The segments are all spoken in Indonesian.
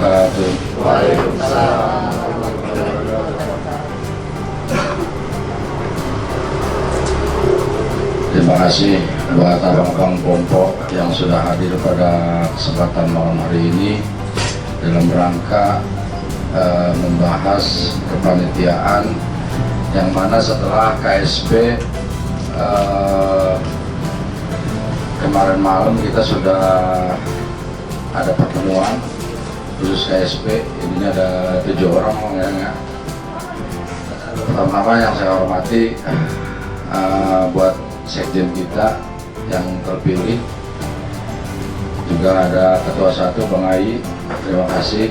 wabarakatuh. Waalaikumsalam. Terima kasih buat abang-abang Pompo yang sudah hadir pada kesempatan malam hari ini dalam rangka membahas kepanitiaan yang mana setelah KSP kemarin malam kita sudah ada pertemuan khusus KSP, ini ada 7 orang ya. Pertama yang saya hormati buat sekjen kita yang terpilih, juga ada ketua 1 Bang Ai, terima kasih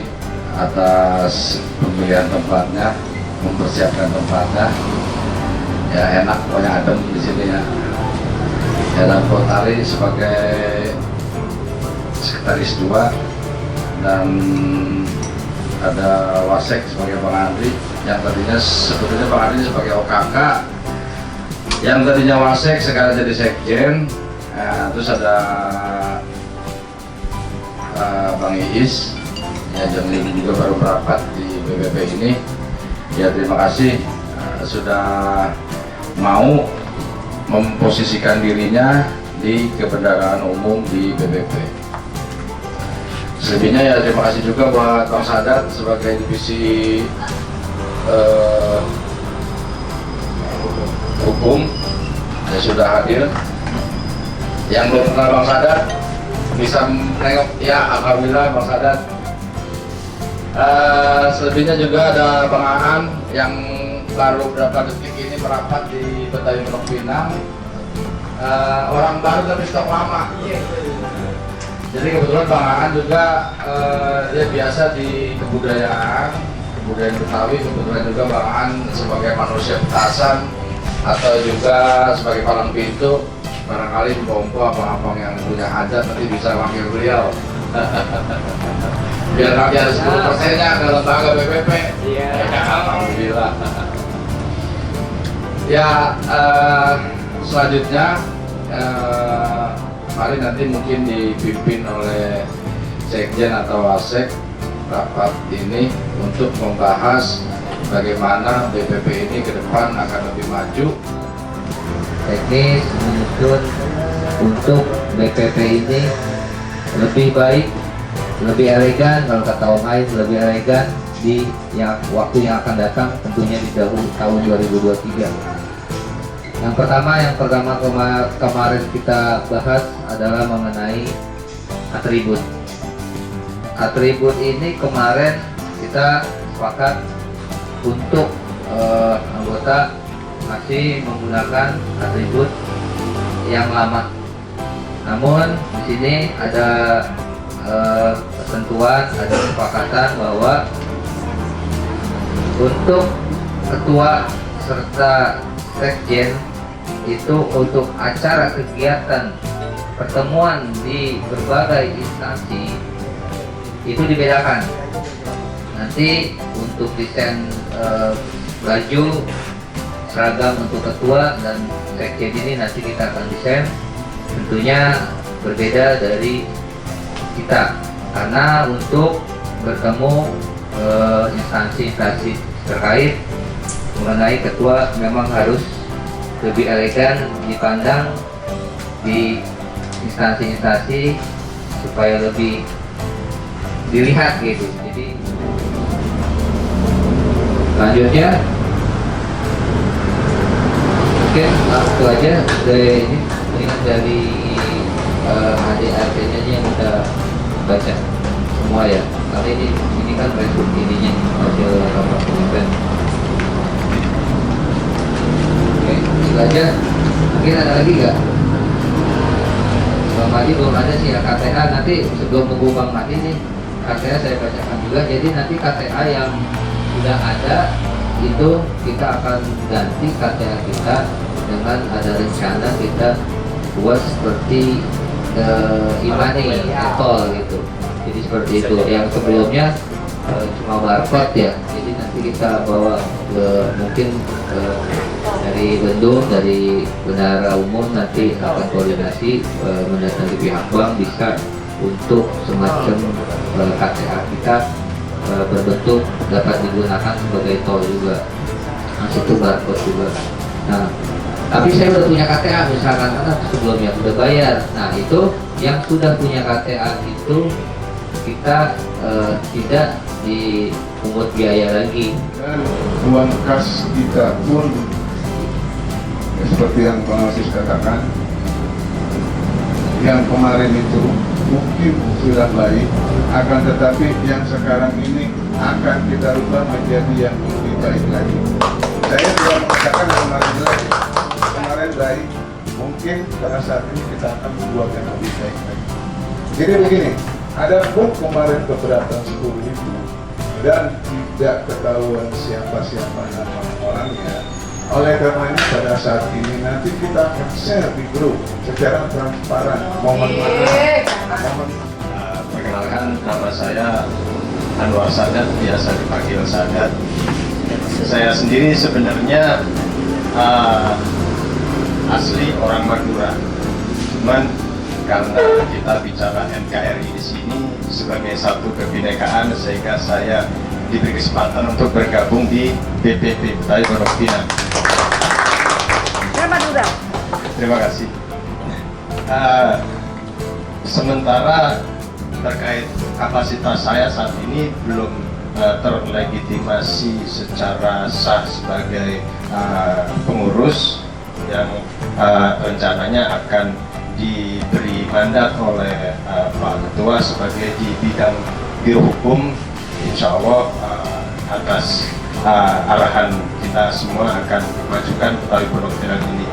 atas pemilihan tempatnya, mempersiapkan tempatnya ya, enak pokoknya adem di sini ya. Dan Potari sebagai sekretaris 2 dan ada Wasek sebagai Bang Andri, yang tadinya sebetulnya Bang Andri sebagai OKK, yang tadinya Wasek sekarang jadi sekjen. Terus ada Bang Iis ya, yang ini juga baru merapat di BPP ini ya. Terima kasih sudah mau memposisikan dirinya di kebendaraan umum di BPP. Selebihnya ya terima kasih juga buat Bang Sadat sebagai divisi hukum ya, sudah hadir. Yang belum kenal Bang Sadat bisa menengok ya, alhamdulillah Bang Sadat. Selebihnya juga ada Bang Aan yang baru beberapa detik ini merapat di Betawi Pondok Pinang. Orang baru tapi stok lama. Jadi kebetulan Bang Aan juga dia biasa di kebudayaan Betawi. Kebetulan juga Bang Aan sebagai manusia petasan atau juga sebagai palang pintu, barangkali di Pompo abang-abang yang punya hajat nanti bisa wakil beliau. Biar kami ada 10%-nya ke lembaga BPP. Iya. Alhamdulillah. Ya, selanjutnya mari nanti mungkin dipimpin oleh sekjen atau wasek rapat ini untuk membahas bagaimana BPP ini ke depan akan lebih maju. Teknis menyusun untuk BPP ini lebih baik, lebih elegan, kalau kata Om Ai lebih elegan di waktu yang akan datang, tentunya di tahun 2023. Yang pertama kemarin kita bahas adalah mengenai atribut. Atribut ini kemarin kita sepakat untuk anggota masih menggunakan atribut yang lama. Namun di sini ada ketentuan, ada kesepakatan bahwa untuk ketua serta sekjen itu untuk acara kegiatan pertemuan di berbagai instansi itu dibedakan. Nanti untuk desain baju seragam untuk ketua dan sekjen ini nanti kita akan desain, tentunya berbeda dari kita, karena untuk bertemu instansi-instansi terkait mengenai ketua memang harus lebih elegan dipandang di instansi-instansi supaya lebih dilihat gitu. Jadi selanjutnya mungkin itu aja dari ini, ingat dari ADRT-nya yang udah baca semua ya, karena ini kan resum ininya hasil rapat event. Oke, itu aja. Mungkin ada lagi nggak? Bang Madi belum ada sih ya, KTA nanti sebelum tunggu Bang Madi nih, KTA saya bacakan juga. Jadi nanti KTA yang sudah ada itu kita akan ganti KTA kita dengan ada rencana kita buat seperti e-money atol gitu. Jadi seperti itu. Yang sebelumnya cuma barcode ya. Jadi nanti kita bawa ke mungkin dari Bandung, dari Bendahara Umum nanti akan koordinasi mendatangi pihak bank bisa untuk semacam KTA kita berbentuk dapat digunakan sebagai tol juga. Nah, situ barcode juga. Nah, tapi saya udah punya KTA misalkan karena sebelumnya udah bayar. Nah, itu yang sudah punya KTA itu kita tidak dipungut biaya lagi. Dan uang kas kita pun ya, seperti yang Bang Aziz katakan, yang kemarin itu mungkin sudah baik, akan tetapi yang sekarang ini akan kita rubah menjadi yang lebih baik lagi. Saya tidak mengatakan kemarin baik, mungkin pada saat ini kita akan membuat yang lebih baik lagi. Jadi begini, ada pun kemarin keberatan 10 itu dan tidak ketahuan siapa-siapa nama orangnya. Oleh karena itu pada saat ini nanti kita akan share di grup secara transparan. Mohon maaf. Perkenalkan, nama saya Anwar Sadat, biasa dipanggil Sadat. Saya sendiri sebenarnya asli orang Madura, cuman karena kita bicara NKRI di sini sebagai satu kebinekaan, sehingga saya diberi kesempatan untuk bergabung di BPP Betawi Pondok Pinang. Madura. Terima kasih. Sementara terkait kapasitas saya saat ini belum terlegitimasi secara sah sebagai pengurus yang rencananya akan diberi mandat oleh Pak Ketua sebagai di bidang biro hukum. Insya Allah atas arahan kita semua akan majukan Betawi Pondok Pinang ini.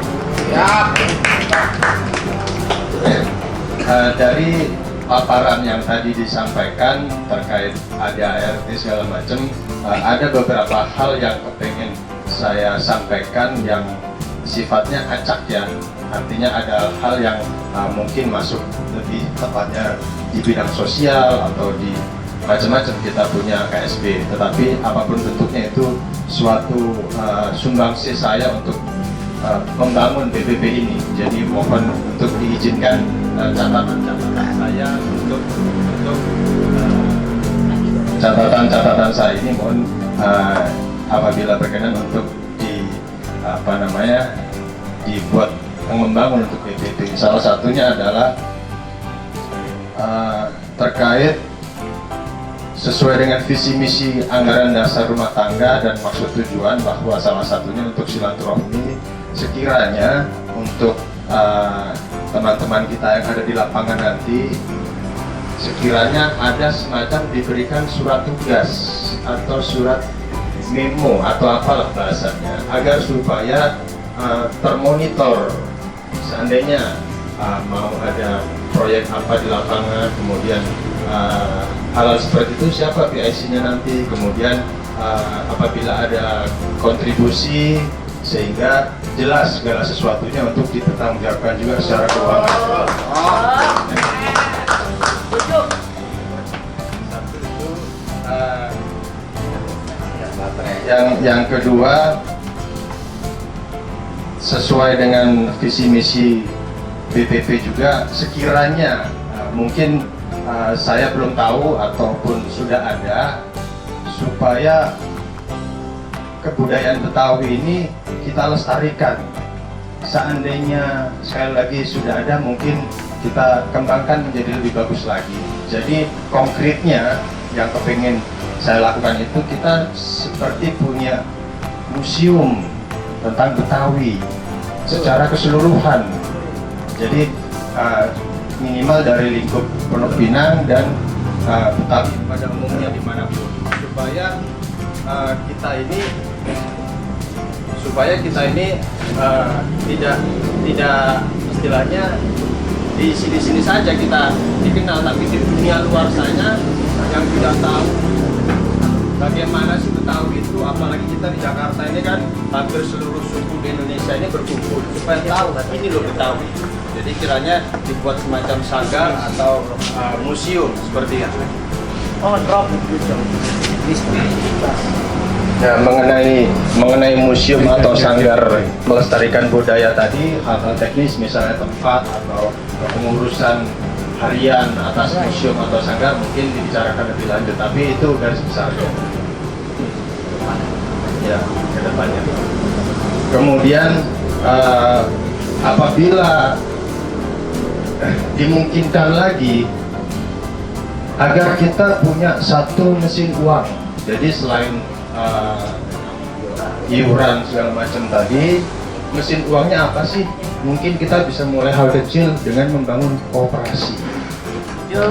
Dari paparan yang tadi disampaikan terkait ADART segala macam, ada beberapa hal yang kepengen saya sampaikan yang sifatnya acak ya. Artinya ada hal yang mungkin masuk lebih tepatnya di bidang sosial atau di macam-macam kita punya KSB, tetapi apapun bentuknya itu suatu sumbangsi saya untuk membangun BPP ini. Jadi mohon untuk diizinkan catatan-catatan saya untuk catatan-catatan saya ini mohon apabila berkenan untuk dibuat membangun untuk BPP. Salah satunya adalah terkait sesuai dengan visi misi anggaran dasar rumah tangga dan maksud tujuan, bahwa salah satunya untuk silaturahmi. Sekiranya untuk teman-teman kita yang ada di lapangan nanti, sekiranya ada semacam diberikan surat tugas atau surat memo atau apalah bahasanya, agar supaya termonitor seandainya mau ada proyek apa di lapangan, kemudian hal seperti itu siapa PIC-nya nanti, kemudian apabila ada kontribusi sehingga jelas segala sesuatunya untuk dipertanggungjawabkan juga secara keuangan. Yang kedua, sesuai dengan visi misi BPP juga, sekiranya mungkin saya belum tahu ataupun sudah ada, supaya kebudayaan Betawi ini kita lestarikan. Seandainya sekali lagi sudah ada, mungkin kita kembangkan menjadi lebih bagus lagi. Jadi konkretnya yang kepingin saya lakukan itu, kita seperti punya museum tentang Betawi secara keseluruhan. Jadi minimal dari lingkup Pondok Pinang dan Betawi pada umumnya dimanapun, supaya kita ini tidak istilahnya di sini saja kita dikenal, tapi di dunia luar sana yang tidak tahu bagaimana sih Betawi itu, apalagi kita di Jakarta ini kan hampir seluruh suku di Indonesia ini berkumpul, supaya tahu ini loh Betawi. Jadi kiranya dibuat semacam sanggar atau museum seperti itu. Ya, mengenai museum atau sanggar melestarikan budaya tadi, hal-hal teknis misalnya tempat atau pengurusan harian atas museum atau sanggar mungkin dibicarakan lebih lanjut, tapi itu garis besarnya ya ke depannya. Kemudian apabila dimungkinkan lagi agar kita punya satu mesin uang, jadi selain iuran segala macam tadi, mesin uangnya apa sih? Mungkin kita bisa mulai hal kecil dengan membangun koperasi. Ya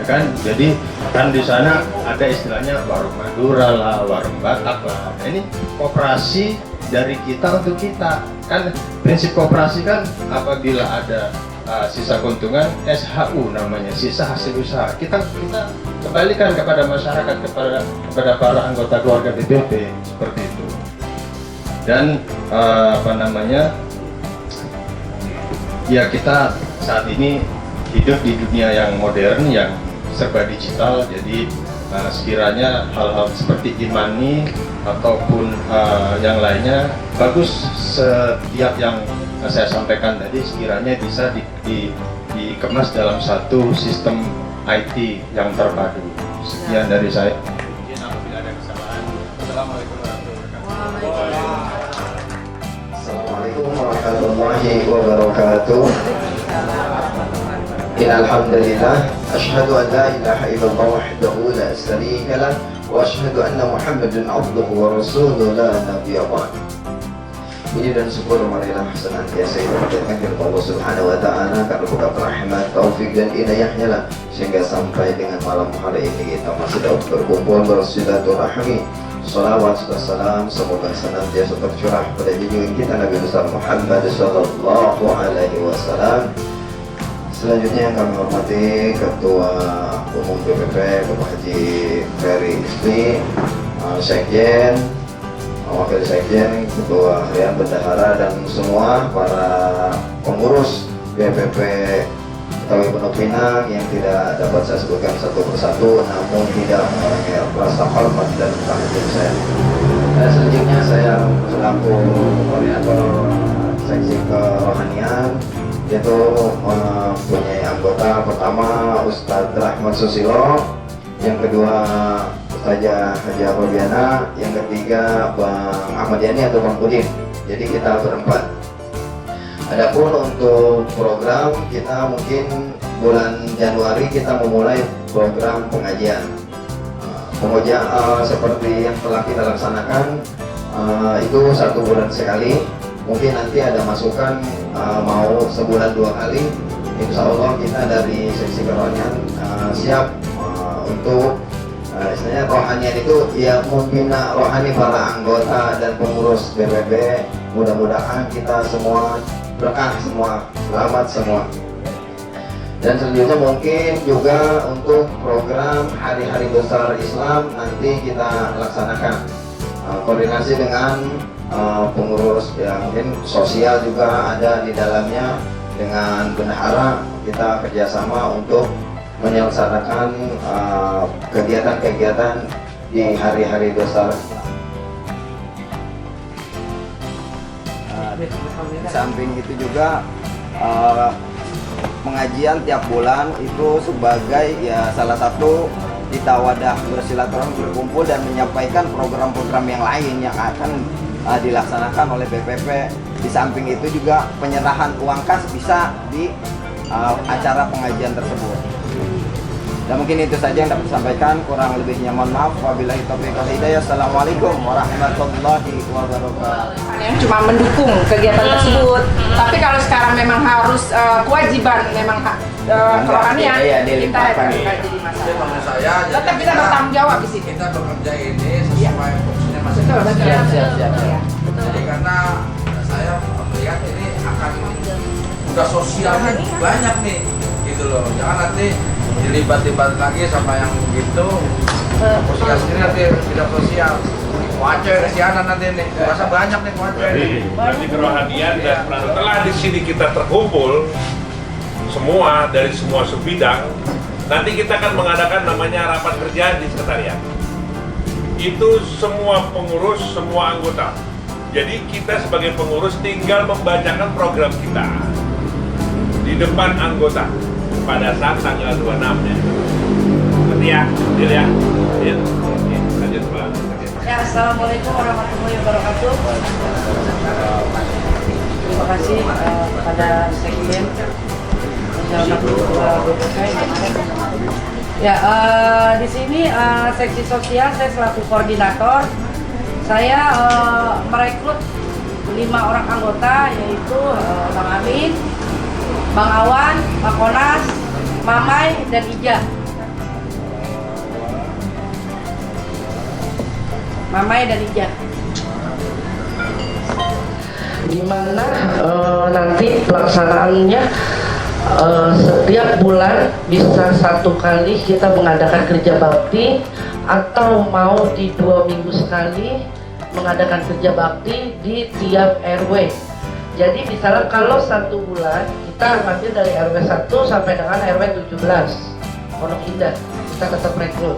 kan, jadi kan di sana ada istilahnya warung Madura lah, warung Batak lah. Nah, ini koperasi dari kita untuk kita. Kan prinsip koperasi kan apabila ada sisa keuntungan, SHU namanya, sisa hasil usaha. Kita kembalikan kepada masyarakat, kepada para anggota keluarga DPP seperti itu. Dan ya kita saat ini hidup di dunia yang modern, yang serba digital, jadi sekiranya hal-hal seperti e-money ataupun yang lainnya bagus. Setiap yang saya sampaikan tadi sekiranya bisa dikemas dalam satu sistem IT yang terpadu. Sekian dari saya. Mungkin apabila ada kesalahan. Assalamualaikum warahmatullahi wabarakatuh. Assalamualaikum warahmatullahi wabarakatuh. Alhamdulillah, asyhadu an la ilaha illallah wahdahu la syarika lah, wa asyhadu anna Muhammadan abduhu wa rasuluhu la nabiyya ba'd. Puji dan syukur marilah senantiasa kita panjatkan kepada Allah Subhanahu wa taala karena berkat rahmat, taufik dan hidayahnya lah sehingga sampai dengan malam hari ini kita masih dapat berkumpul bersilaturahmi. Salawat serta salam semoga senantiasa tercurah pada junjungan kita Nabi besar Muhammad sallallahu alaihi wasallam. Selanjutnya yang kami hormati Ketua Umum DPP Bapak Haji Ferry Istri, Sekjen, Wakil Sekjen, Ketua Harian Bendahara dan semua para pengurus DPP Betawi Pondok Pinang yang tidak dapat saya sebutkan satu persatu, namun tidak mengurangi rasa hormat dan kehadiran saya. Dan selanjutnya saya selaku koordinator seksi kerohanian, yaitu mempunyai anggota pertama Ustadz Rahmat Susilo, yang kedua Ustazah Haji Robiana, yang ketiga Bang Ahmad Yani atau Bang Udin. Jadi kita berempat. Adapun untuk program kita mungkin bulan Januari kita memulai program pengajian. Pengajian seperti yang telah kita laksanakan itu 1 bulan sekali. Mungkin nanti ada masukan mau sebulan 2 kali. Insya Allah kita dari seksi kerohanian siap untuk istilahnya rohanian itu ya membina rohani para anggota dan pengurus BPP. Mudah-mudahan kita semua berkah semua, selamat semua. Dan selanjutnya mungkin juga untuk program hari-hari besar Islam nanti kita laksanakan koordinasi dengan pengurus yang mungkin sosial juga ada di dalamnya, dengan bendahara kita kerjasama untuk menyelesaikan kegiatan-kegiatan di hari-hari besar. Di samping itu juga pengajian tiap bulan itu sebagai ya salah satu kita wadah bersilaturahmi, berkumpul dan menyampaikan program-program yang lain yang akan dilaksanakan oleh BPP. Di samping itu juga penyerahan uang kas bisa di acara pengajian tersebut. Dan mungkin itu saja yang dapat disampaikan, kurang lebihnya mohon maaf. Wabillahi taufiq wal hidayah. Assalamualaikum warahmatullahi wabarakatuh. Yang cuma mendukung kegiatan tersebut, tapi kalau sekarang memang harus kewajiban memang kerohanian, kita jadi masalah. Saya Tetap kita bertanggung jawab di sini. Kita bekerja ini sesuai fungsinya masing-masing. Siap. Jadi karena saya melihat ini akan udah sosialnya banyak nih, gitu loh. Jangan nanti dilibat-libat lagi sama yang begitu. Sosial sendiri nanti tidak sosial. Wajar kesianan nanti nih. Masa banyak nih wajar. Berarti kerohanian dan setelah di sini kita terkumpul semua dari semua subbidang, nanti kita akan mengadakan namanya rapat kerja di sekretariat. Itu semua pengurus, semua anggota. Jadi kita sebagai pengurus tinggal membacakan program kita di depan anggota. pada saat tanggal 26 ya. Nanti ya, deal ya. Deal. Oke, lanjut Pak. Ya, assalamualaikum warahmatullahi wabarakatuh. Terima kasih kepada Sekjen Ya, di sini seksi sosial saya selaku koordinator. Saya merekrut 5 orang anggota, yaitu Bang Amin, Bang Awan, Pak Konas, Mamai, dan Ija. Mamai dan Ija. Dimana nanti pelaksanaannya setiap bulan bisa 1 kali kita mengadakan kerja bakti, atau mau di 2 minggu sekali mengadakan kerja bakti di tiap RW. Jadi misalnya kalau 1 bulan kita ambil dari RW 1 sampai dengan RW 17 Pondok Indah, kita tetap rekrut.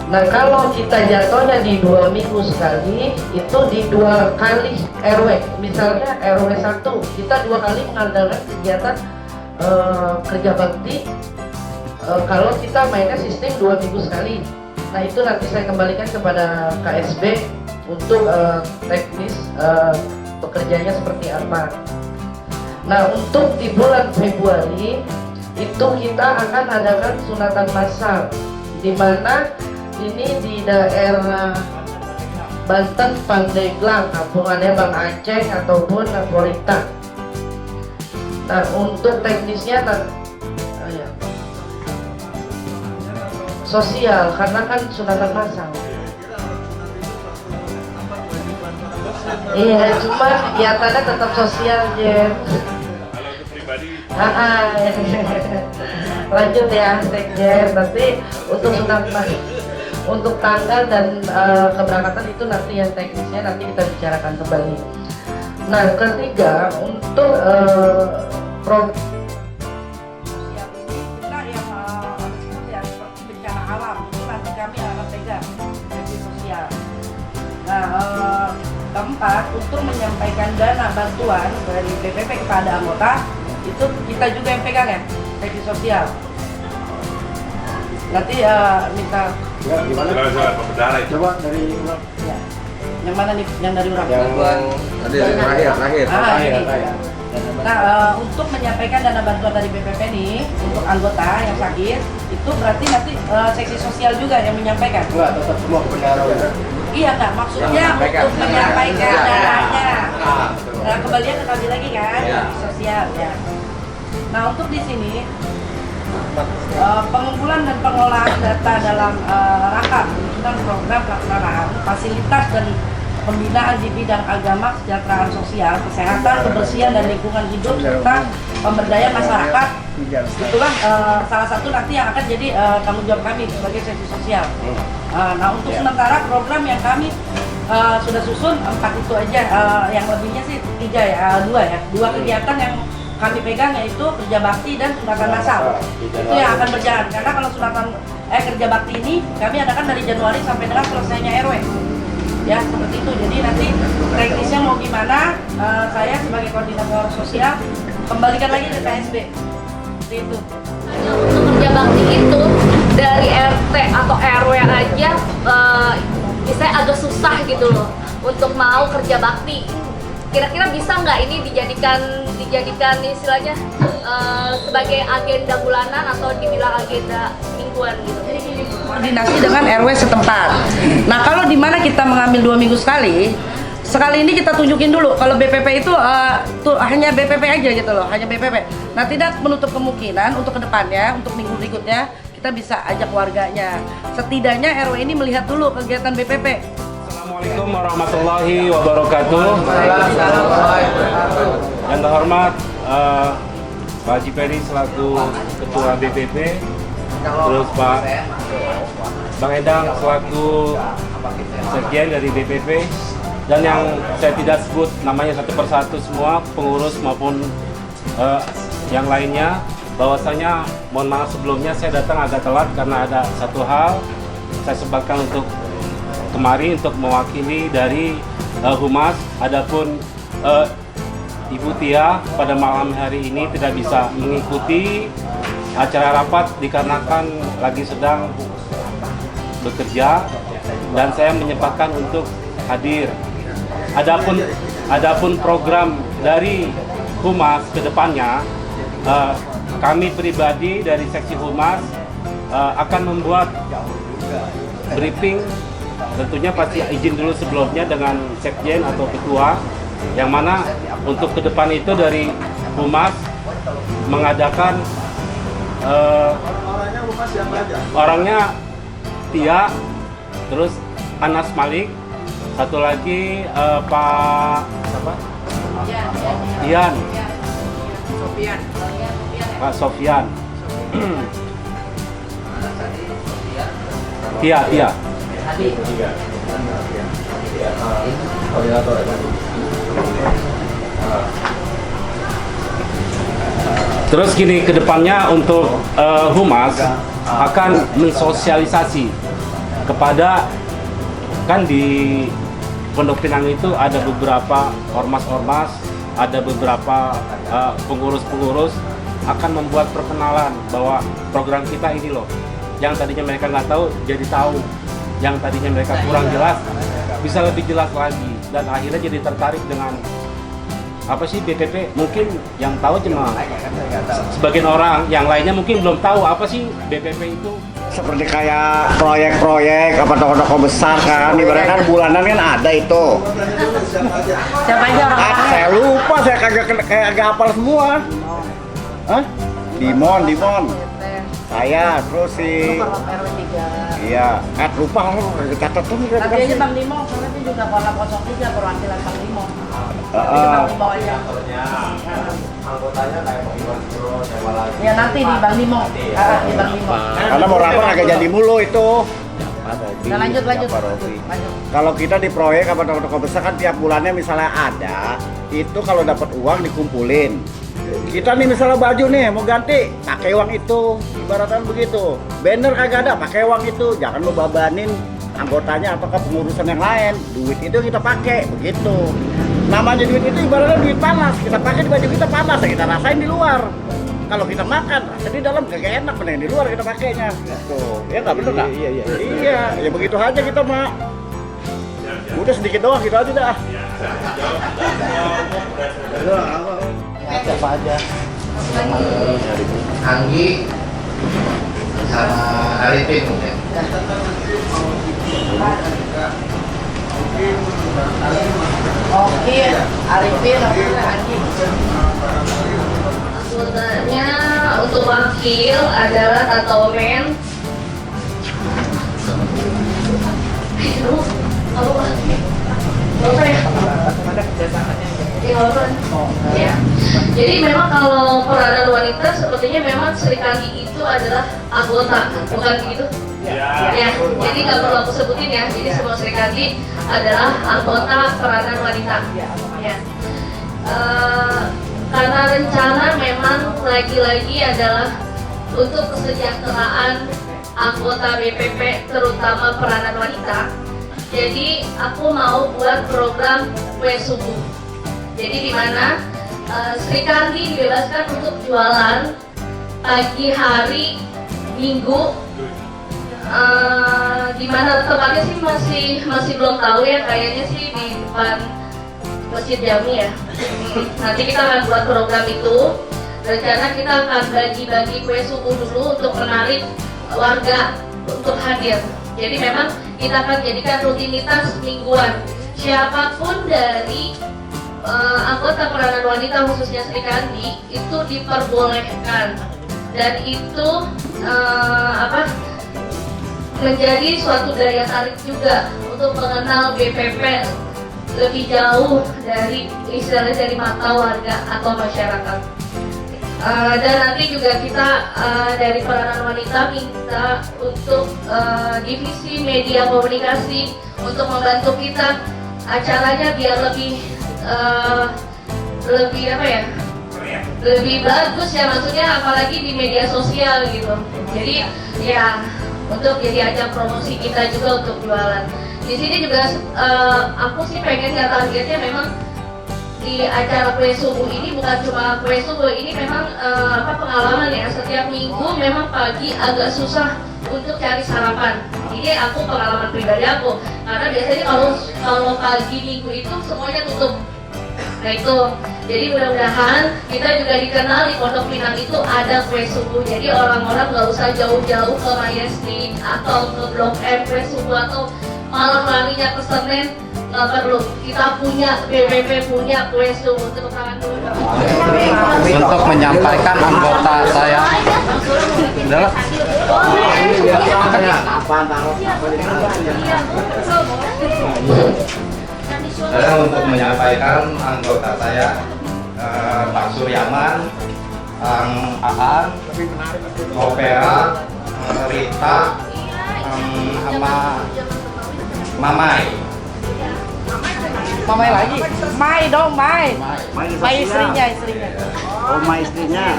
Nah, kalau kita jatuhnya di 2 minggu sekali, itu di 2 kali RW. Misalnya RW 1 kita 2 kali mengadakan kegiatan kerja bakti. Kalau kita mainnya sistem 2 minggu sekali. Nah, itu nanti saya kembalikan kepada KSB untuk teknis pekerjaannya seperti apa. Nah, untuk di bulan Februari itu kita akan adakan sunatan massal, di mana ini di daerah Banten, Pandeglang, kampungannya Bang Aceh ataupun Polita. Nah, untuk teknisnya sosial, karena kan sunatan massal. Iya, cuma kegiatannya tetap sosial, Jen. Kalau untuk pribadi, Lanjut ya, Sekjen. Nanti untuk untuk tanggal dan keberangkatan itu nanti yang teknisnya nanti kita bicarakan kembali. Nah, ketiga untuk program kita yang seperti bencana alam itu nanti kami akan pegang dari sosial. Nah, keempat, untuk menyampaikan dana bantuan dari BPP kepada anggota itu kita juga yang pegang ya, seksi sosial. Nanti minta gimana? Pak Bendara itu. Coba dari ya. Yang mana nih? Yang dari orang? Tadi terakhir. Ini. Nah, untuk menyampaikan dana bantuan dari BPP nih untuk anggota yang sakit itu berarti nanti seksi sosial juga yang menyampaikan. enggak tetap semua ke bendara ya. Iya nggak, maksudnya untuk menyampaikan dananya. Nah, kembalian ke kami lagi kan, sosial ya. Nah, untuk di sini pengumpulan dan pengelolaan data dalam rangka penyusunan program pelaksanaan fasilitas dan pembinaan di bidang agama, kesejahteraan sosial, kesehatan, kebersihan dan lingkungan hidup serta pemberdayaan masyarakat. Itulah salah satu nanti yang akan jadi tanggung jawab kami sebagai seksi sosial. Nah, untuk sementara program yang kami sudah susun 4 itu aja, yang lebihnya sih 3 ya, 2 kegiatan yang kami pegang, yaitu kerja bakti dan sunatan massal. Itu yang akan berjalan, karena kalau sunatan kerja bakti ini kami adakan dari Januari sampai dengan selesainya RW. Ya, seperti itu. Jadi nanti teknisnya mau gimana, saya sebagai koordinator sosial kembalikan lagi ke KSB. Seperti itu. Untuk kerja bakti itu dari RT atau RW aja misalnya agak susah gitu loh untuk mau kerja bakti. Kira-kira bisa nggak ini dijadikan istilahnya sebagai agenda bulanan atau dibilang agenda mingguan gitu? Koordinasi dengan RW setempat. Nah, kalau di mana kita mengambil 2 minggu sekali ini kita tunjukin dulu kalau BPP itu tuh hanya BPP aja gitu loh, hanya BPP. Nah, tidak menutup kemungkinan untuk kedepannya, untuk minggu berikutnya kita bisa ajak warganya. Setidaknya RW ini melihat dulu kegiatan BPP. Assalamualaikum warahmatullahi wabarakatuh. Yang terhormat Pak Haji Peri selaku Ketua BPP, terus Pak Bang Endang selaku Sekjen dari BPP, dan yang saya tidak sebut namanya satu persatu semua pengurus maupun yang lainnya, bahwasanya mohon maaf sebelumnya saya datang agak telat karena ada satu hal saya sebutkan untuk kemari untuk mewakili dari Humas. Adapun Ibu Tia pada malam hari ini tidak bisa mengikuti acara rapat dikarenakan lagi sedang bekerja dan saya menyempatkan untuk hadir. Adapun program dari Humas ke depannya, kami pribadi dari seksi Humas akan membuat briefing, tentunya pasti izin dulu sebelumnya dengan sekjen atau ketua, yang mana untuk ke depan itu dari Humas mengadakan orangnya Tia, terus Anas Malik, satu lagi Pak siapa? Ian, Pak Sofyan. Tia. Terus gini, kedepannya untuk Humas akan mensosialisasi kepada, kan di Pondok Pinang itu ada beberapa ormas-ormas, ada beberapa pengurus-pengurus, akan membuat perkenalan bahwa program kita ini loh, yang tadinya mereka nggak tahu jadi tahu, yang tadinya mereka kurang jelas bisa lebih jelas lagi, dan akhirnya jadi tertarik dengan apa sih BPP. Mungkin yang tahu cuma sebagian orang, yang lainnya mungkin belum tahu apa sih BPP itu. Seperti kayak proyek-proyek apa toko-toko besar kan, ibaratnya kan bulanan kan ada itu. Siapa aja orang-orangnya? Saya lupa, saya kagak hafal semua. Hah? Dimon. Saya terus si iya, lupa catat tuh. Nanti aja Bang Dimo, soalnya itu juga warna 03 perwakilan Bang Dimo. Bang Dimo aja. Anggotanya kayak Bang Iwan Bro, siapa lagi? Ya nanti di Bang Dimo. Di Bang Dimo. Karena mau rapat agak jadi mulu itu. Nah, lanjut. Kalau kita di proyek apa toko-toko besar kan tiap bulannya misalnya ada, itu kalau dapat uang dikumpulin. Kita nih misalnya baju nih mau ganti, pakai uang itu, ibaratnya begitu. Banner kagak ada, pakai uang itu. Jangan lo babanin anggotanya atau kepengurusan yang lain. Duit itu kita pakai, begitu. Namanya duit itu ibaratnya duit panas. Kita pakai di baju kita panas, kita rasain di luar. Kalau kita makan, rasa di dalam kagak enak, mending di luar kita pakainya. Gitu. Ya nggak bener nggak? Iya, ya begitu aja kita mah. Udah sedikit doang, gitu aja dah. Siapa aja? Anggi sama Arifin mungkin. Oke, Arifin, Anggi. Anggotanya untuk wakil adalah Tato Men. Ya. Jadi memang kalau peranan wanita sepertinya memang Sri Kandi itu adalah anggota, bukan begitu? Ya. Jadi nggak perlu aku sebutin ya. Jadi semua Sri Kandi adalah anggota peranan wanita. Ya. Karena rencana memang lagi-lagi adalah untuk kesejahteraan anggota BPP, terutama peranan wanita. Jadi aku mau buat program kue subuh. Jadi di mana Sri Kandi dibebaskan untuk jualan pagi hari Minggu. Di mana tempatnya sih masih belum tahu ya, kayaknya sih di depan Masjid Jami ya. Nanti kita akan buat program itu. Rencana kita akan bagi-bagi kue subuh dulu untuk menarik warga untuk hadir. Jadi memang kita akan jadikan rutinitas mingguan. Siapapun dari anggota peranan wanita khususnya Sri Kandi itu diperbolehkan, dan itu menjadi suatu daya tarik juga untuk mengenal BPP lebih jauh dari istilahnya dari mata warga atau masyarakat. Dan nanti juga kita dari peranan wanita minta untuk divisi media komunikasi untuk membantu kita acaranya biar lebih bagus ya, maksudnya apalagi di media sosial gitu. Jadi ya untuk jadi ajang promosi kita juga untuk jualan. Di sini juga aku sih pengen ya targetnya memang di acara kue subuh ini bukan cuma kue subuh, ini memang pengalaman ya, setiap minggu memang pagi agak susah untuk cari sarapan. Ini aku pengalaman pribadi aku, karena biasanya kalau pagi minggu itu semuanya tutup. Nah itu, jadi mudah-mudahan kita juga dikenal di Pondok Pinang itu ada kue subuh. Jadi orang-orang nggak usah jauh-jauh ke Majestic atau ke Blok M kue subuh atau malah larinya ke Senen, nggak perlu. Kita punya, BPP punya kue subuh. Tepuk tangan dulu. Untuk menyampaikan anggota saya adalah untuk menyampaikan anggota saya Pak Suryaman, Aan, Opera, Rita, sama Mamai. Mamai lagi. Mai dong, Mai. Mai istrinya. Oh, Mai istrinya.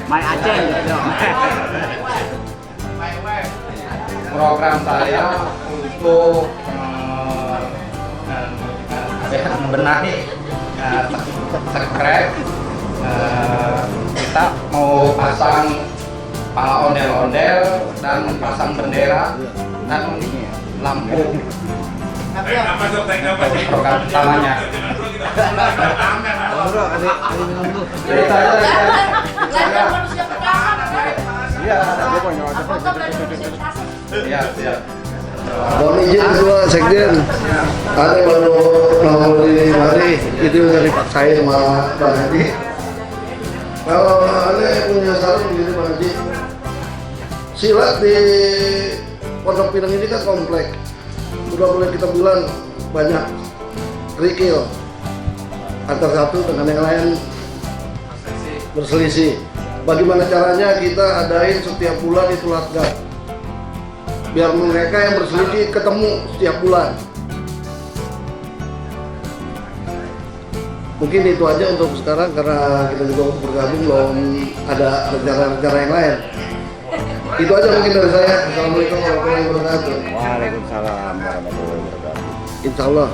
Mai Aceh gitu. Program saya untuk membenahi sekrek. Kita mau pasang pala ondel-ondel dan pasang bendera dan lampu. Program utamanya. Siap. Mohon izin Ketua Sekjen, ada baru nomor ini mari itu dari Pak Said sama Pak Haji. Kalau ada punya saran begini Pak Haji, silat di Pondok Pinang ini kan kompleks. Sudah boleh kita bilang banyak kerikil antara satu dengan yang lain berselisih. Bagaimana caranya kita adain setiap bulan itu latgab, biar mereka yang berselisih ketemu setiap bulan. Mungkin itu aja untuk sekarang karena kita juga bergabung belum ada rencana-rencana yang lain. Itu aja mungkin dari saya. Assalamualaikum warahmatullahi wabarakatuh. Waalaikumsalam warahmatullahi wabarakatuh. Insya Allah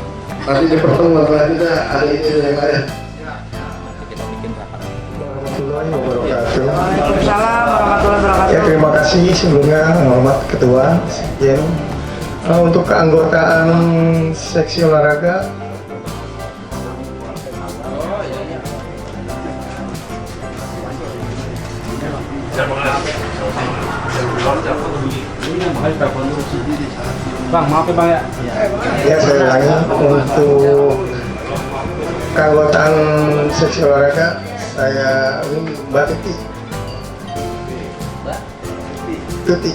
nanti di pertemuan selanjutnya ada itu yang lain. Waalaikumsalam warahmatullahi wabarakatuh. Ya, terima kasih sebelumnya hormat Ketua Sekjen. Untuk keanggotaan seksi olahraga Bang, maaf ya Bang ya. ya saya ulangi, untuk keanggotaan seksi olahraga saya Mbak Tuti.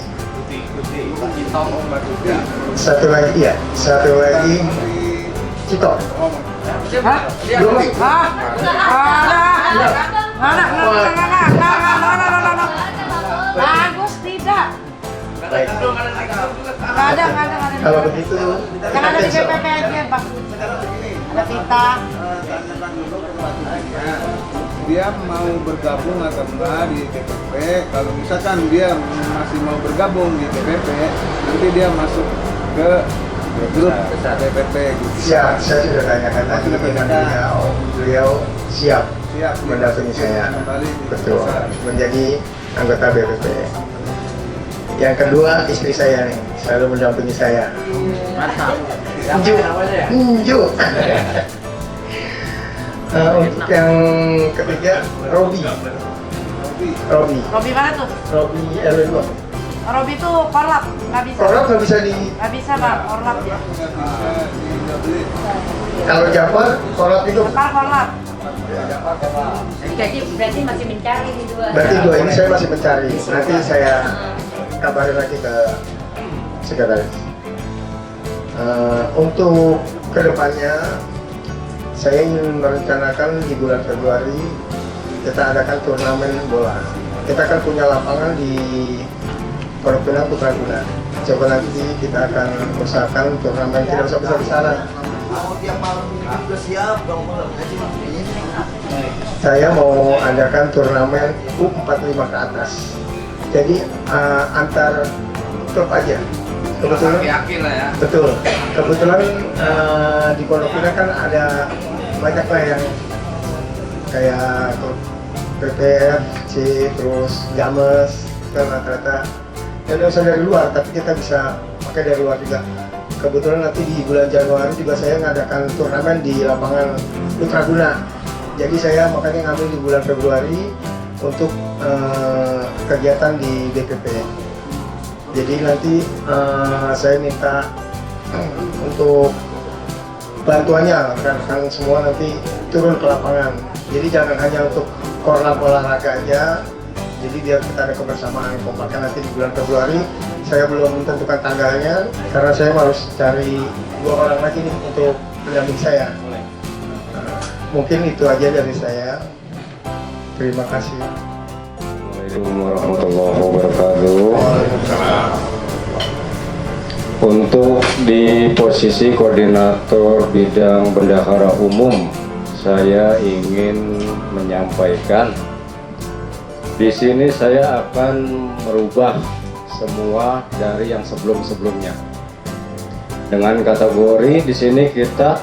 Satu lagi Cito. Hah? Belum? Hah? Nggak. Bagus tidak? Baik. Nggak ada. Kalau begitu Yang ada di BPP aja, Bang. Ada Tita. Dia mau bergabung atau enggak di DPP. Kalau misalkan dia masih mau bergabung di DPP, nanti dia masuk ke grup DPP gitu. siap, saya sudah tanyakan tadi dengan beliau siap mendampingi saya, betul, menjadi anggota BPP. Yang kedua istri saya nih, selalu mendampingi saya. Mantap. Inju. Untuk yang ketiga Robi Robi mana tuh? Robi RW2. Robi tuh korlap, nggak bisa. Korlap nggak bisa di. Nggak bisa Bang, korlap ya. Kalau Jafar korlap itu. Jafar korlap. Jadi berarti masih mencari nih dua. Berarti dua ini saya masih mencari. Nanti saya kabarin lagi ke sekretaris. Untuk kedepannya saya ingin merencanakan di bulan Februari kita adakan turnamen bola. Kita akan punya lapangan di Pondok Pinang Putraguna. Coba nanti kita akan usahakan turnamen tidak usah besar-besaran. Saya mau adakan turnamen U45 ke atas. Jadi antar klub aja. Kebetulan, Yakin lah ya. betul. Kebetulan di Pondok Pinang kan ada banyak lah yang kayak PPFC, terus James, kan rata-rata dan usah dari luar, tapi kita bisa pakai dari luar juga. Kebetulan nanti di bulan Januari juga saya ngadakan turnamen di lapangan Putraguna. Jadi saya makanya ngambil di bulan Februari untuk kegiatan di DPP. Jadi nanti saya minta untuk bantuannya, rekan-rekan semua nanti turun ke lapangan. Jadi jangan hanya untuk korlap olahraga aja. Jadi biar kita ada kebersamaan kompaknya nanti di bulan Februari. Saya belum menentukan tanggalnya karena saya harus cari 2 orang lagi nih untuk pendamping saya. Mungkin itu aja dari saya. Terima kasih. Assalamualaikum warahmatullahi wabarakatuh. Untuk di posisi koordinator bidang bendahara umum, saya ingin menyampaikan di sini saya akan merubah semua dari yang sebelum-sebelumnya. Dengan kategori di sini kita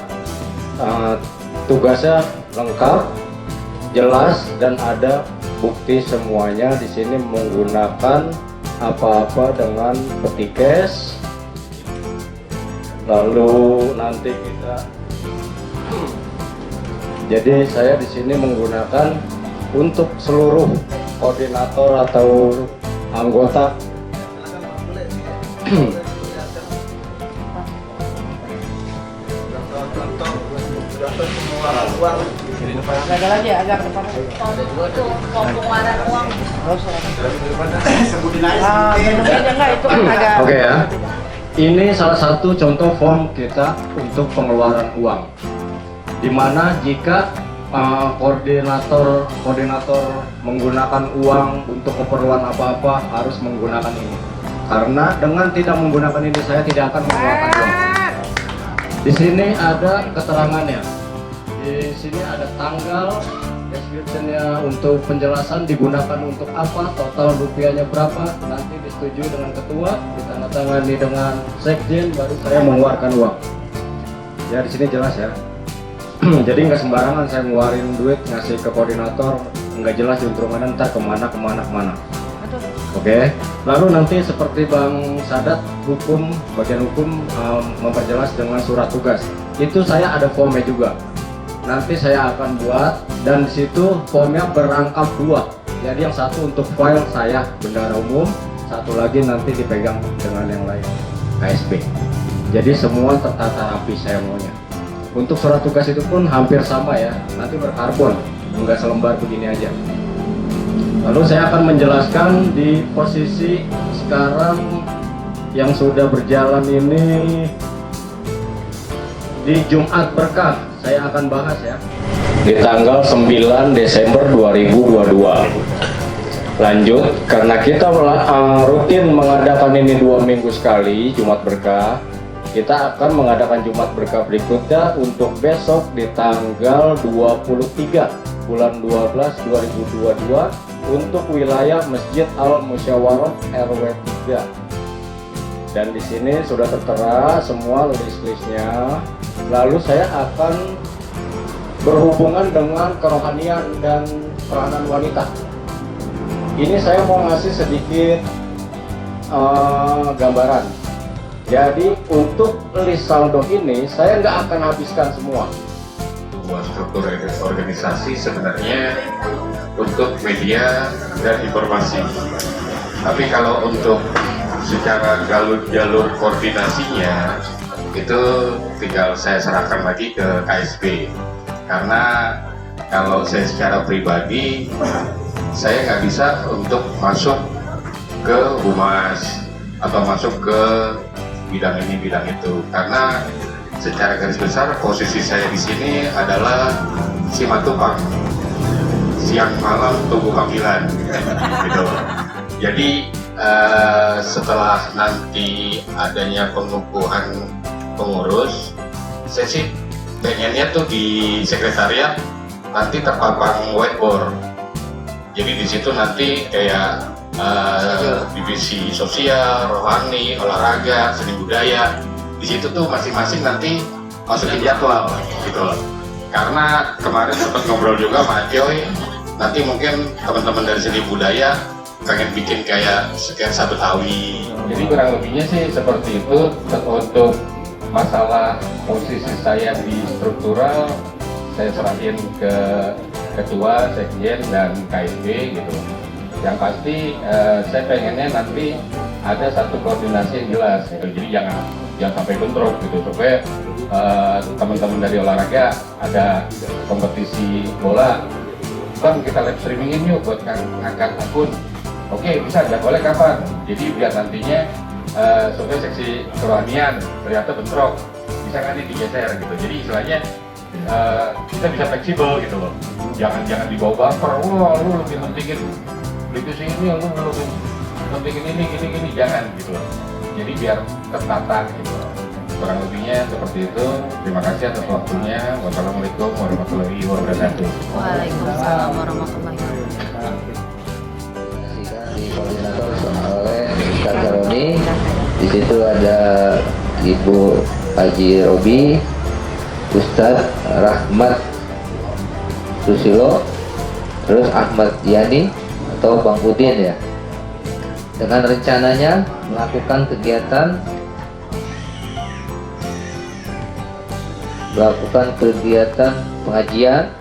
tugasnya lengkap, jelas dan ada bukti semuanya. Di sini menggunakan apa-apa dengan petikes. Lalu nanti kita jadi saya di sini menggunakan untuk seluruh koordinator atau anggota Ada lagi agak depan. Pengeluaran uang. Oke ya. Ini salah satu contoh form kita untuk pengeluaran uang. Dimana jika koordinator menggunakan uang untuk keperluan apa-apa harus menggunakan ini. Karena dengan tidak menggunakan ini saya tidak akan mengeluarkan uang. Di sini ada keterangannya. Di sini ada tanggal, description-nya untuk penjelasan digunakan untuk apa, total rupiahnya berapa, nanti disetujui dengan ketua, ditandatangani dengan sekjen, baru saya mengeluarkan uang. Ya di sini jelas ya. Jadi nggak sembarangan saya ngeluarin duit ngasih ke koordinator, nggak jelas diuntungannya ntar kemana. Oke. Lalu nanti seperti Bang Sadat, bagian hukum memperjelas dengan surat tugas. Itu saya ada formnya juga. Nanti saya akan buat dan di situ formnya berangkap 2. Jadi yang satu untuk file saya bendahara umum, satu lagi nanti dipegang dengan yang lain KSP. Jadi semua tertata rapi saya maunya. Untuk surat tugas itu pun hampir sama ya, nanti berkarbon, enggak selembar begini aja. Lalu saya akan menjelaskan di posisi sekarang yang sudah berjalan ini di Jumat Berkah. Saya akan bahas ya di tanggal 9 Desember 2022. Lanjut, karena kita rutin mengadakan ini 2 minggu sekali Jumat Berkah, kita akan mengadakan Jumat Berkah berikutnya untuk besok di tanggal 23 bulan 12 2022 untuk wilayah Masjid Al-Musyawarah RW 3. Dan di sini sudah tertera semua list-listnya. Lalu saya akan berhubungan dengan kerohanian dan peranan wanita. Ini saya mau ngasih sedikit gambaran. Jadi untuk list saldo ini saya nggak akan habiskan semua. Sebuah struktur organisasi sebenarnya untuk media dan informasi. Tapi kalau untuk secara jalur koordinasinya itu tinggal saya serahkan lagi ke KSP. Karena kalau saya secara pribadi saya nggak bisa untuk masuk ke humas atau masuk ke bidang ini bidang itu, karena secara garis besar posisi saya di sini adalah simatupang, siang malam tunggu panggilan gitu. Jadi setelah nanti adanya pengukuhan pengurus, saya sih pengennya tuh di sekretariat nanti terpapang whiteboard. Jadi di situ nanti kayak divisi sosial, rohani, olahraga, seni budaya. Di situ tuh masing-masing nanti masukin jadwal gitu loh. Karena kemarin sempat ngobrol juga sama Joy, nanti mungkin teman-teman dari seni budaya pengen bikin kayak sekian satu Betawi. Jadi kurang lebihnya sih seperti itu. Untuk masalah posisi saya di struktural, saya serahin ke ketua, sekjen, dan KSB gitu. Yang pasti saya pengennya nanti ada satu koordinasi yang jelas gitu. Jadi jangan sampai bentrok gitu, supaya teman-teman dari olahraga ada kompetisi bola, Bang kita live streamingin yuk buat ngangkat akun. Oke, bisa, jadwalnya kapan? Jadi biar nantinya supaya seksi kerohanian ternyata bentrok, bisa kan digeser gitu. Jadi istilahnya kita bisa fleksibel gitu loh. Jangan dibawa baper, wah lu lebih pentingin itu sini, lu lebih pentingin ini gini, jangan gitu loh. Jadi biar tertata gitu. Kurang lebihnya seperti itu. Terima kasih atas waktunya. Wassalamualaikum warahmatullahi wabarakatuh. Waalaikumsalam warahmatullahi wabarakatuh. Dikoordinator oleh Ustaz Karoni. Di situ ada Ibu Haji Robi, Ustaz Rahmat Susilo, terus Ahmad Yani atau Bang Udin ya. Dengan rencananya melakukan kegiatan pengajian,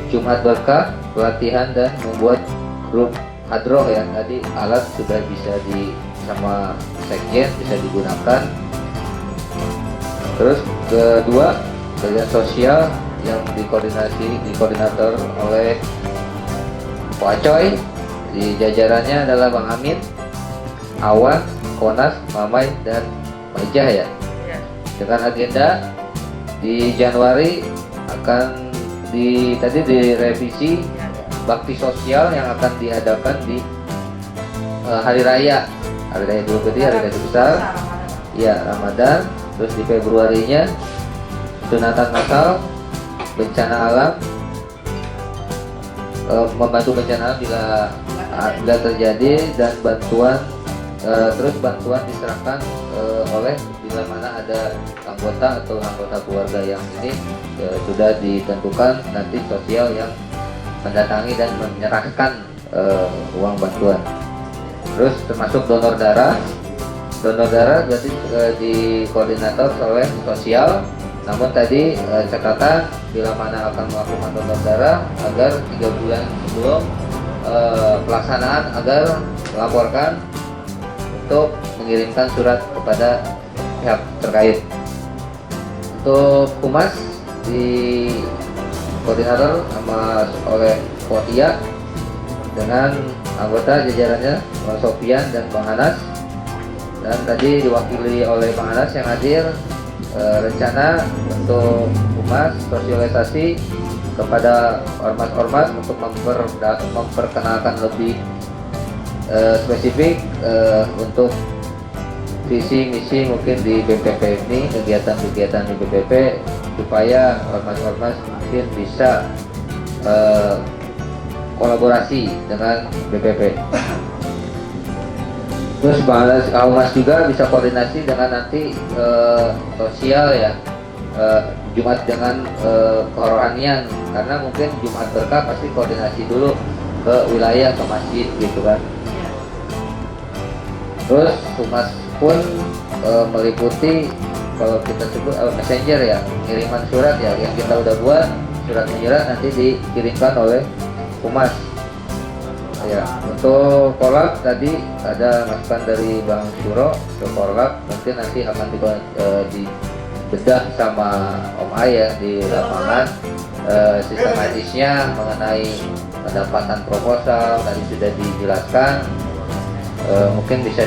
Jumat Berkah, pelatihan dan membuat grup hadroh ya. Tadi alat sudah bisa sama sekjen bisa digunakan. Terus kedua, kegiatan sosial yang dikoordinator oleh Pak Coy. Di jajarannya adalah Bang Amin, Awan, Konas, Mamai, dan Majah ya. Dengan agenda di Januari akan direvisi bakti sosial yang akan diadakan di hari raya Idul Fitri, hari raya besar ya, Ramadan. Terus di Februarinya sunatan masal, bencana alam, membantu bencana alam bila terjadi, dan bantuan diserahkan oleh bila mana ada anggota keluarga yang ini sudah ditentukan nanti sosial yang mendatangi dan menyerahkan uang bantuan. Terus termasuk donor darah berarti dikoordinator oleh sosial. Namun tadi catatan bila mana akan melakukan donor darah agar 3 bulan sebelum pelaksanaan agar melaporkan untuk mengirimkan surat kepada pihak terkait. Untuk humas di koordinator oleh Potia dengan anggota jajarannya Bang Sofian dan Bang Anas, dan tadi diwakili oleh Bang Anas yang hadir. Rencana untuk humas sosialisasi kepada ormas-ormas untuk memperkenalkan lebih spesifik untuk visi misi mungkin di BPP ini, kegiatan-kegiatan di BPP, supaya ormas-ormas mungkin bisa kolaborasi dengan BPP. Terus Humas juga bisa koordinasi dengan nanti sosial ya, Jumat dengan kerohanian, karena mungkin Jumat Berkah pasti koordinasi dulu ke wilayah, ke masjid gitu kan. Terus Humas pun meliputi kalau kita sebut messenger ya, kiriman surat ya, yang kita udah buat surat menyurat nanti dikirimkan oleh Humas. Ya, untuk kolab tadi ada masukan dari Bang Suro ke kolab, mungkin nanti akan dibedah sama Om Ay ya di lapangan, sistematisnya mengenai pendapatan proposal tadi sudah dijelaskan. Mungkin bisa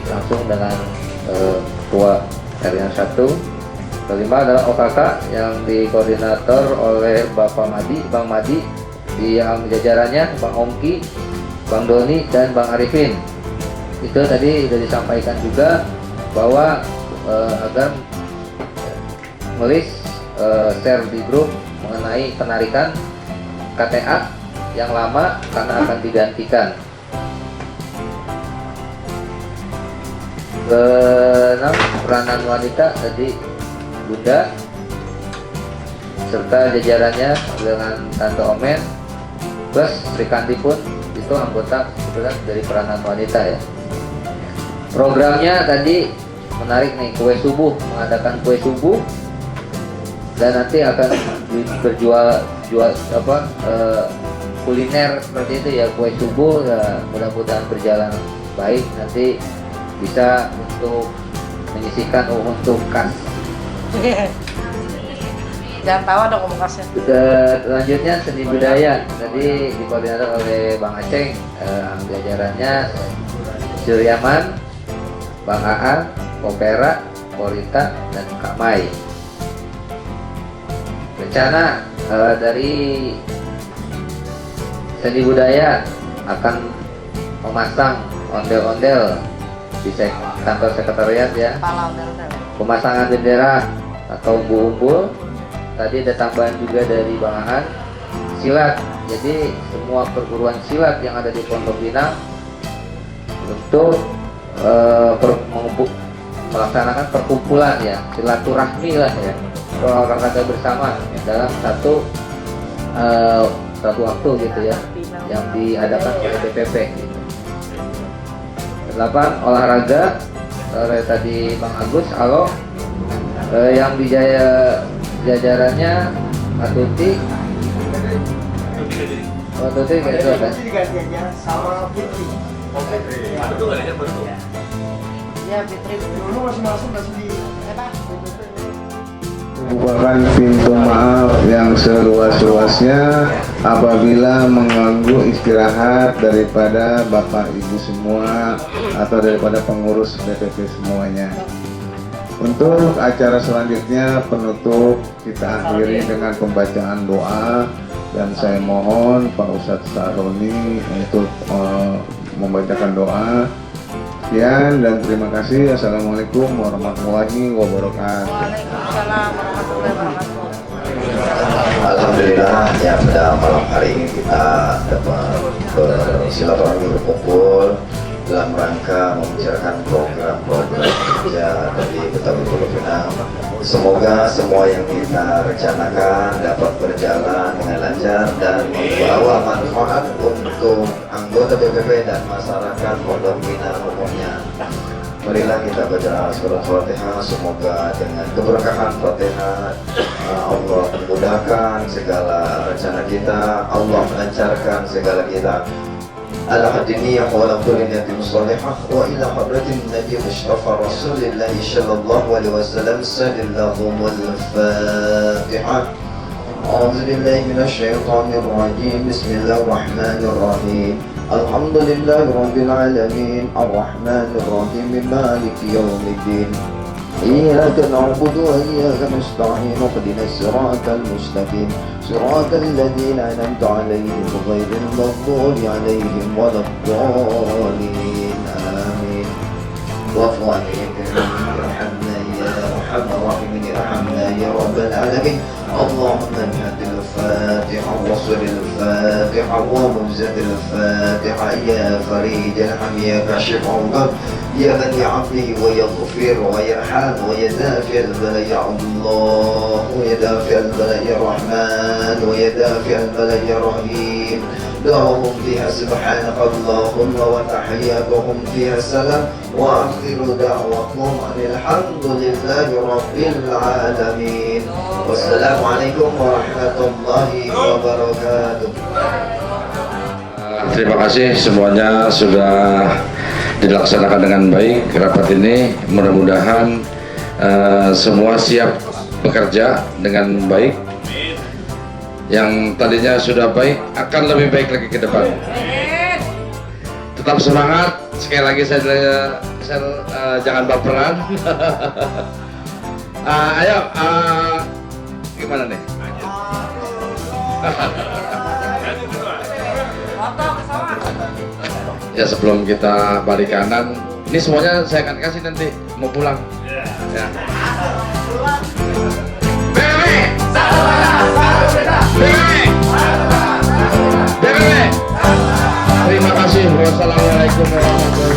langsung dengan ketua RW 1. Kelima adalah OKK yang dikoordinator oleh Bang Madi, yang jajarannya Bang Ongki, Bang Doni, dan Bang Arifin. Itu tadi sudah disampaikan juga bahwa agar share di grup mengenai penarikan KTA yang lama karena akan digantikan. Keenam, peranan wanita tadi Bunda. serta jajarannya dengan Tante Omen plus Sri Kandi pun itu anggota kebetulan dari peranan wanita ya. Programnya tadi menarik nih, kue subuh, mengadakan kue subuh dan nanti akan berjual kuliner seperti itu ya, kue subuh ya, mudah-mudahan berjalan baik, nanti bisa untuk menyisihkan untuk kas. Jangan tahu dong ngomong kasnya. Selanjutnya seni budaya tadi dikoordinir oleh Bang Aceng, jajarannya Suryaman, Bang Aan, Kopera, Korita, dan Kak Mai. Rencana dari seni budaya akan memasang ondel-ondel di kantor sekretariat ya. Pemasangan bendera atau umbul-umbul. Tadi ada tambahan juga dari Bang Aan, silat. Jadi semua perguruan silat yang ada di Pondok Pinang untuk melaksanakan perkumpulan ya, silaturahmi lah ya, olahraga bersama dalam satu waktu gitu ya, yang diadakan oleh BPP gitu. 8 olahraga oleh tadi Bang Agus, yang di jajarannya Atuti kayak itu kan? Sama Fitri. Betul nggak ya? Betul. Ya Fitri Dulu masih masuk masih di Merupakan pintu maaf yang seluas-luasnya apabila mengganggu istirahat daripada Bapak Ibu semua atau daripada pengurus DPP semuanya. Untuk acara selanjutnya penutup kita akhiri dengan pembacaan doa, dan saya mohon Pak Ustadz Saroni untuk membacakan doa. Sekian dan terima kasih. Assalamualaikum warahmatullahi wabarakatuh. Waalaikumsalam warahmatullahi wabarakatuh. Alhamdulillah ya, pada malam hari ini kita dapat bersilaturahmi berkumpul dalam rangka membicarakan program-program kerja dari Betawi Pondok Pinang. Semoga semua yang kita rencanakan dapat berjalan dengan lancar dan membawa manfaat untuk anggota BPP dan masyarakat Pondok Pinang umumnya. Marilah kita baca surah Fatihah, semoga dengan keberkahan Fatihah Allah memudahkan segala rencana kita, Allah melancarkan segala kita. على الدنيا ولقرنة صالحة وإلى حضرة النبي مصطفى رسول الله صلى الله عليه وسلم سل اللهم الفاتحة. أعوذ بالله من الشيطان الرجيم بسم الله الرحمن الرحيم الحمد لله رب العالمين الرحمن الرحيم مالك يوم الدين إياك نعبد وإياك نستعين اهدنا الصراط المستقيم صراط الذين أنعمت عليهم غير المغضوب عليهم ولا الضالين آمين واعف عنهم ارحمنا يا أرحم الراحمين ارحمنا يا رب العالمين اللهم انهد الفاتحة وصل الفاتحة ومجزد الفاتحة يا فريد الهم يا كاشف الغم يا من يعفي ويغفر ويرحم ويدافع البلاء يا الله ويدافع البلاء يا الرحمن ويدافع البلاء يا رحيم دعوهم فيها سبحانك اللهم وتحياتهم فيها السلام وآخر دعوتهم أن الحمد لله رب العالمين والسلام عليكم ورحمة الله وبركاته. Terima kasih semuanya sudah dilaksanakan dengan baik rapat ini. Mudah-mudahan semua siap bekerja dengan baik. Yang tadinya sudah baik akan lebih baik lagi ke depan. Tetap semangat. Sekali lagi saya jangan baperan. Ayo, gimana nih? Ya sebelum kita balik kanan, ini semuanya saya akan kasih nanti mau pulang. Ya. Terima kasih. Wassalamualaikum warahmatullahi wabarakatuh.